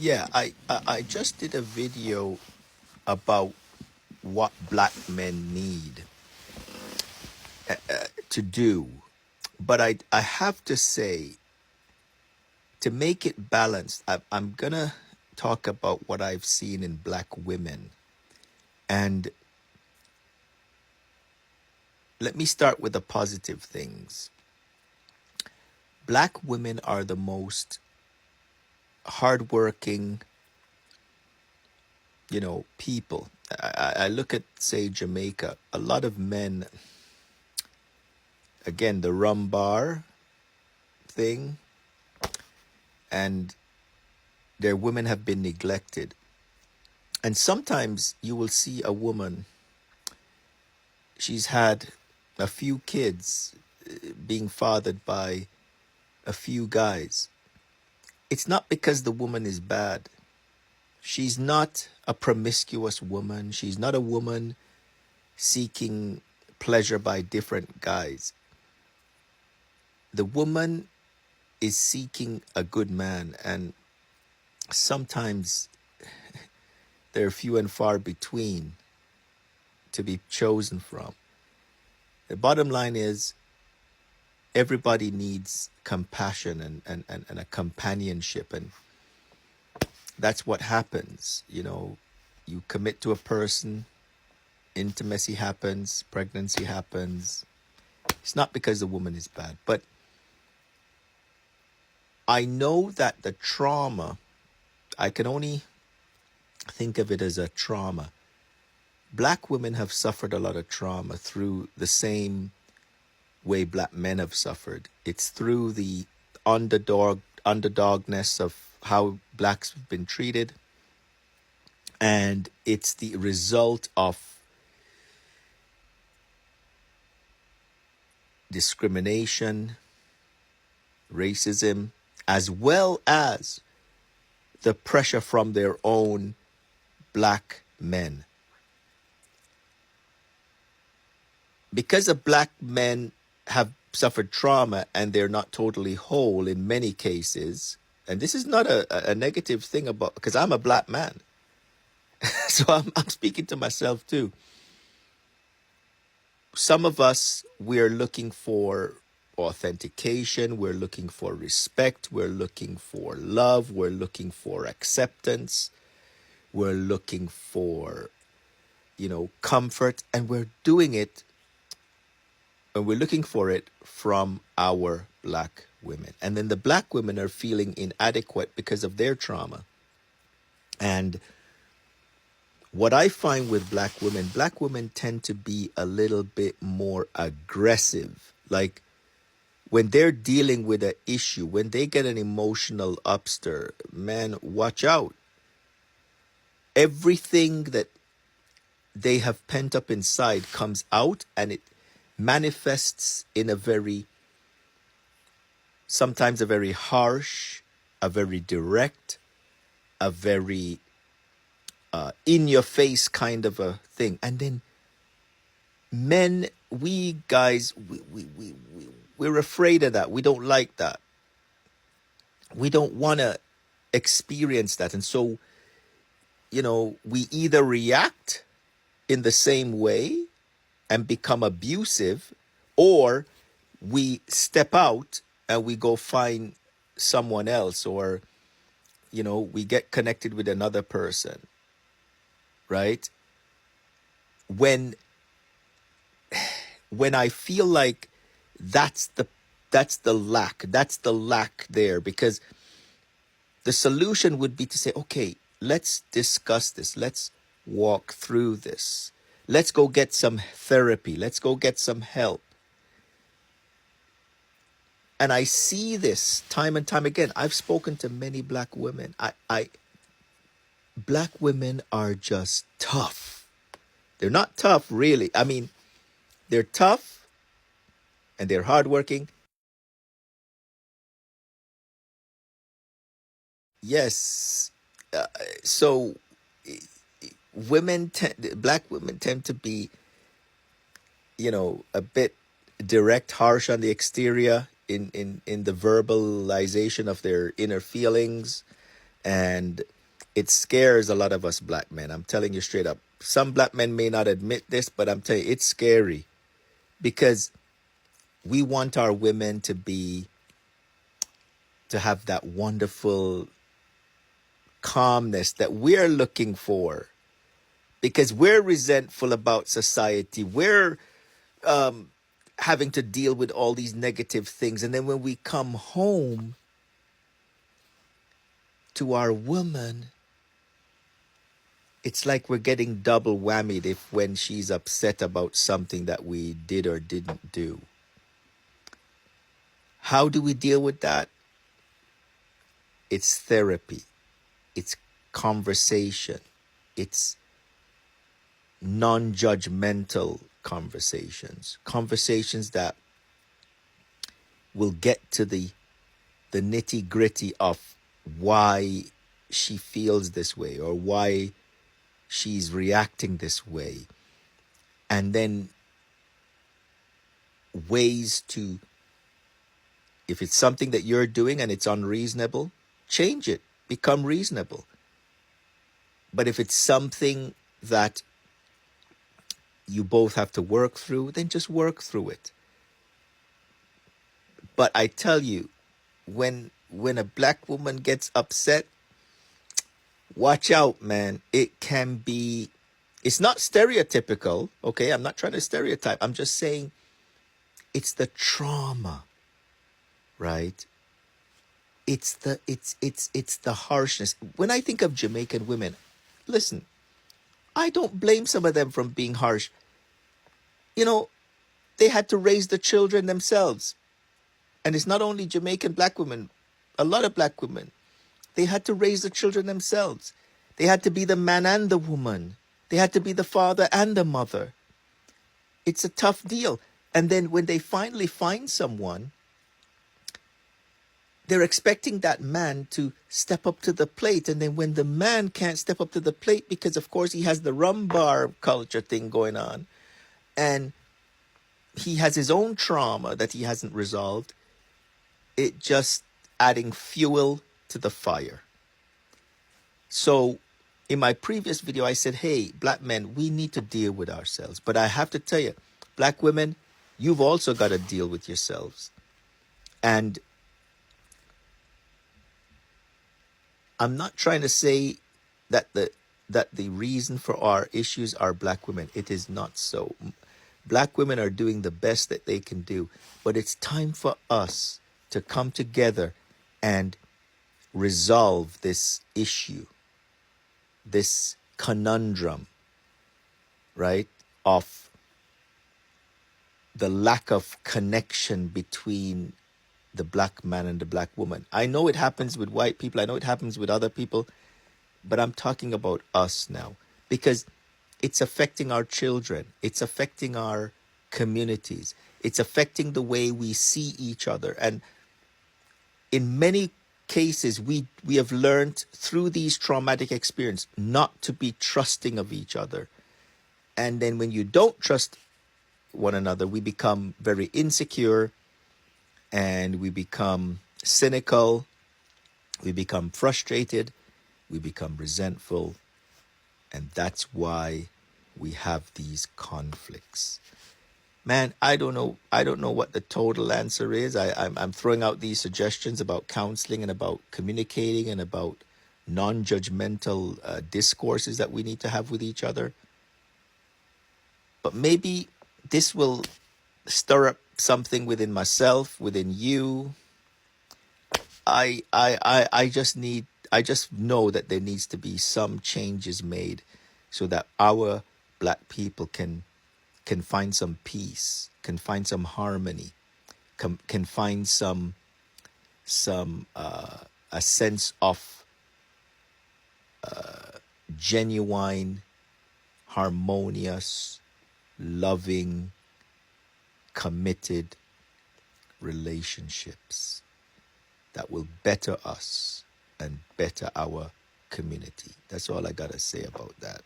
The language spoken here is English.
Yeah, I just did a video about what black men need to do. But I have to say, to make it balanced, I'm going to talk about what I've seen in black women. And let me start with the positive things. Black women are the most hardworking, people. I look at, say, Jamaica. A lot of men, again, the rum bar thing, and their women have been neglected. And sometimes you will see a woman, she's had a few kids being fathered by a few guys. It's not because the woman is bad. She's not a promiscuous woman. She's not a woman seeking pleasure by different guys. The woman is seeking a good man, and sometimes they're few and far between to be chosen from. The bottom line is everybody needs compassion and a companionship, and that's what happens. You commit to a person, intimacy happens, pregnancy happens. It's not because the woman is bad, but I know that the trauma, I can only think of it as a trauma. Black women have suffered a lot of trauma through the same way black men have suffered. It's through the underdogness of how blacks have been treated, and it's the result of discrimination, racism, as well as the pressure from their own black men. Because the black men have suffered trauma and they're not totally whole in many cases, and this is not a negative thing about, because I'm a black man. So I'm speaking to myself too. Some of us, we're looking for authentication, we're looking for respect, we're looking for love, we're looking for acceptance, we're looking for, comfort, and we're doing it, and we're looking for it from our black women. And then the black women are feeling inadequate because of their trauma. And what I find with black women tend to be a little bit more aggressive. Like when they're dealing with an issue, when they get an emotional upstir, man, watch out. Everything that they have pent up inside comes out, and it manifests in sometimes a very harsh, a very direct, a very in your face kind of a thing. And then men, we guys, we're afraid of that. We don't like that. We don't want to experience that. And so, we either react in the same way and become abusive, or we step out and we go find someone else, or, we get connected with another person, right? When I feel like that's the lack there, because the solution would be to say, okay, let's discuss this. Let's walk through this. Let's go get some therapy. Let's go get some help. And I see this time and time again. I've spoken to many black women. Black women are just tough. They're not tough, really. I mean, they're tough and they're hardworking. Yes. So black women tend to be, a bit direct, harsh on the exterior, in the verbalization of their inner feelings. And it scares a lot of us black men. I'm telling you straight up. Some black men may not admit this, but I'm telling you, it's scary because we want our women to have that wonderful calmness that we're looking for because we're resentful about society. We're having to deal with all these negative things. And then when we come home to our woman, it's like we're getting double whammied if when she's upset about something that we did or didn't do. How do we deal with that? It's therapy. It's conversation. It's non-judgmental conversations. Conversations that will get to the nitty-gritty of why she feels this way or why she's reacting this way. And then ways to, if it's something that you're doing and it's unreasonable, change it, become reasonable. But if it's something that you both have to work through, then just work through it. But I tell you, when a black woman gets upset, watch out, man. It can be, it's not stereotypical, okay? I'm not trying to stereotype. I'm just saying it's the trauma, right? It's the harshness. When I think of Jamaican women, listen, I don't blame some of them from being harsh. You know, they had to raise the children themselves. And it's not only Jamaican black women, a lot of black women. They had to raise the children themselves. They had to be the man and the woman. They had to be the father and the mother. It's a tough deal. And then when they finally find someone, they're expecting that man to step up to the plate. And then when the man can't step up to the plate because, of course, he has the rum bar culture thing going on, and he has his own trauma that he hasn't resolved, it just adding fuel to the fire. So in my previous video, I said, hey, black men, we need to deal with ourselves. But I have to tell you, black women, you've also got to deal with yourselves. And I'm not trying to say that the reason for our issues are black women. It is not so. Black women are doing the best that they can do. But it's time for us to come together and resolve this issue, this conundrum, right, of the lack of connection between the black man and the black woman. I know it happens with white people. I know it happens with other people. But I'm talking about us now because it's affecting our children. It's affecting our communities. It's affecting the way we see each other. And in many cases, we have learned through these traumatic experiences not to be trusting of each other. And then when you don't trust one another, we become very insecure and we become cynical, we become frustrated, we become resentful. And that's why we have these conflicts. Man, I don't know what the total answer is. I'm throwing out these suggestions about counseling and about communicating and about non-judgmental discourses that we need to have with each other. But maybe this will stir up something within myself, within you. I just know that there needs to be some changes made so that our black people can find some peace, can find some harmony, can find some a sense of genuine, harmonious, loving, committed relationships that will better us and better our community. That's all I gotta say about that.